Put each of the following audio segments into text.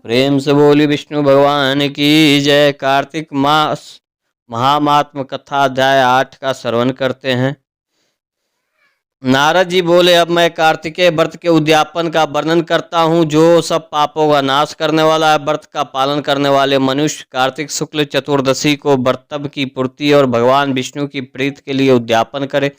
प्रेम से बोली विष्णु भगवान की जय। कार्तिक मास महात्म कथा अध्याय 8 का श्रवण करते हैं। नारद जी बोले, अब मैं कार्तिकेय व्रत के उद्यापन का वर्णन करता हूँ, जो सब पापों का नाश करने वाला है। व्रत का पालन करने वाले मनुष्य कार्तिक शुक्ल चतुर्दशी को व्रतव्य की पूर्ति और भगवान विष्णु की प्रीति के लिए उद्यापन करे।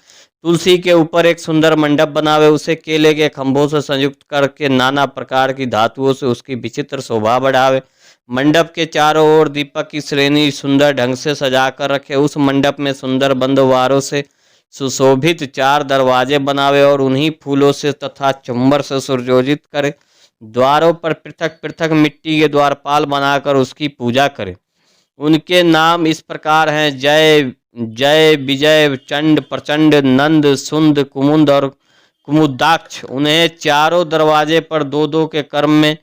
तुलसी के ऊपर एक सुंदर मंडप बनावे, उसे केले के खंभों से संयुक्त करके नाना प्रकार की धातुओं से उसकी विचित्र शोभा बढ़ावे। मंडप के चारों ओर दीपक की श्रेणी सुंदर ढंग से सजा कर रखे। उस मंडप में सुंदर बंद वारों से सुशोभित 4 दरवाजे बनावे और उन्हीं फूलों से तथा चुम्बर से सुशोभित करे। द्वारों पर पृथक पृथक मिट्टी के द्वारपाल बनाकर उसकी पूजा करे। उनके नाम इस प्रकार हैं: जय जय, विजय, चंड, प्रचंड, नंद, सुंद, कुमुद और कुमुदाक्ष। उन्हें चारों दरवाजे पर 2-2 के क्रम में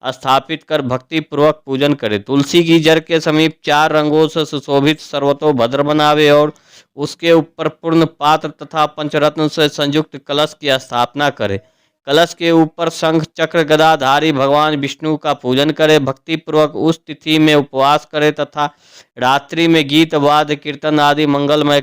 स्थापित कर भक्ति पूर्वक पूजन करे। तुलसी की जड़ के समीप 4 रंगों से सुशोभित सर्वतोभद्र बनावे और उसके ऊपर पूर्ण पात्र तथा पंचरत्न से संयुक्त कलश की स्थापना करे। कलश के ऊपर शंख चक्र गदाधारी भगवान विष्णु का पूजन करे। भक्ति पूर्वक उस तिथि में उपवास करे तथा रात्रि में गीत वाद्य कीर्तन आदि मंगलमय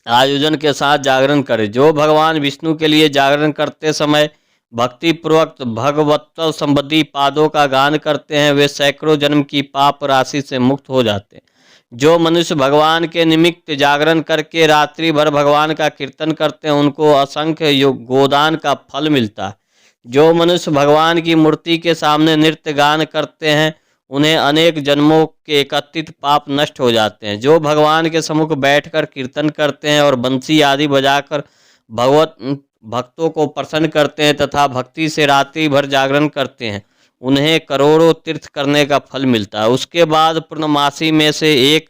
आयोजन के साथ जागरण करे। जो भगवान विष्णु के लिए जागरण करते समय भक्ति पूर्वक भगवत्व संबंधी पादों का गान करते हैं, वे सैकड़ों जन्म की पाप राशि से मुक्त हो जाते हैं। जो मनुष्य भगवान के निमित्त जागरण करके रात्रि भर भगवान का कीर्तन करते हैं, उनको असंख्य गोदान का फल मिलता है। जो मनुष्य भगवान की मूर्ति के सामने नृत्य गान करते हैं, उन्हें अनेक जन्मों के एकत्रित पाप नष्ट हो जाते हैं। जो भगवान के सम्मुख बैठकर कीर्तन करते हैं और बंसी आदि बजाकर भक्तों को प्रसन्न करते हैं तथा भक्ति से रात्रि भर जागरण करते हैं, उन्हें करोड़ों तीर्थ करने का फल मिलता है। उसके बाद पूर्णमासी में से एक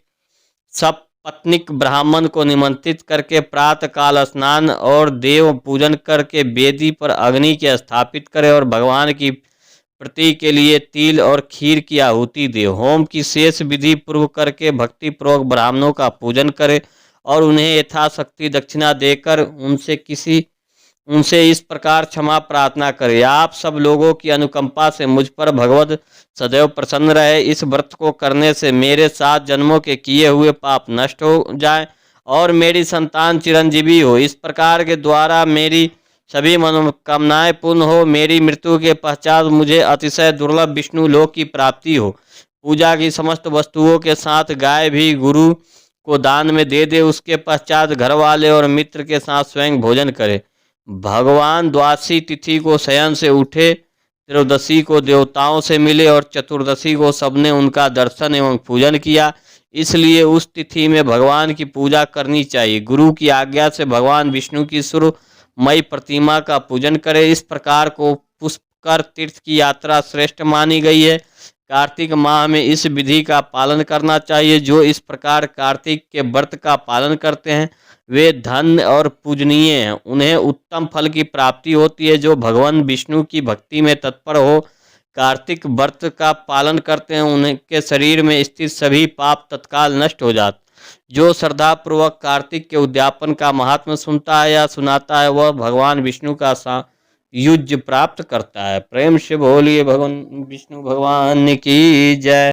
सपत्नीक ब्राह्मण को निमंत्रित करके प्रातः काल स्नान और देव पूजन करके वेदी पर अग्नि के स्थापित करे और भगवान की प्रीति के लिए तिल और खीर की आहुति दे। होम की शेष विधि पूर्व करके भक्ति पूर्वक ब्राह्मणों का पूजन करे और उन्हें यथाशक्ति दक्षिणा देकर उनसे इस प्रकार क्षमा प्रार्थना करें: आप सब लोगों की अनुकंपा से मुझ पर भगवत सदैव प्रसन्न रहे। इस व्रत को करने से मेरे 7 जन्मों के किए हुए पाप नष्ट हो जाए और मेरी संतान चिरंजीवी हो। इस प्रकार के द्वारा मेरी सभी मनोकामनाएं पूर्ण हो। मेरी मृत्यु के पश्चात मुझे अतिशय दुर्लभ विष्णु लोक की प्राप्ति हो। पूजा की समस्त वस्तुओं के साथ गाय भी गुरु को दान में दे दे। उसके पश्चात घर वाले और मित्र के साथ स्वयं भोजन करे। भगवान द्वादशी तिथि को शयन से उठे, त्रयोदशी को देवताओं से मिले और चतुर्दशी को सबने उनका दर्शन एवं पूजन किया। इसलिए उस तिथि में भगवान की पूजा करनी चाहिए। गुरु की आज्ञा से भगवान विष्णु की सुरमयी प्रतिमा का पूजन करे। इस प्रकार को पुष्कर तीर्थ की यात्रा श्रेष्ठ मानी गई है। कार्तिक माह में इस विधि का पालन करना चाहिए। जो इस प्रकार कार्तिक के व्रत का पालन करते हैं, वे धन्य और पूजनीय हैं। उन्हें उत्तम फल की प्राप्ति होती है। जो भगवान विष्णु की भक्ति में तत्पर हो कार्तिक व्रत का पालन करते हैं, उनके शरीर में स्थित सभी पाप तत्काल नष्ट हो जाते। जो श्रद्धापूर्वक कार्तिक के उद्यापन का महात्मा सुनता है या सुनाता है, वह भगवान विष्णु का सायुज्य प्राप्त करता है। प्रेम से बोलिए भगवान विष्णु भगवान की जय।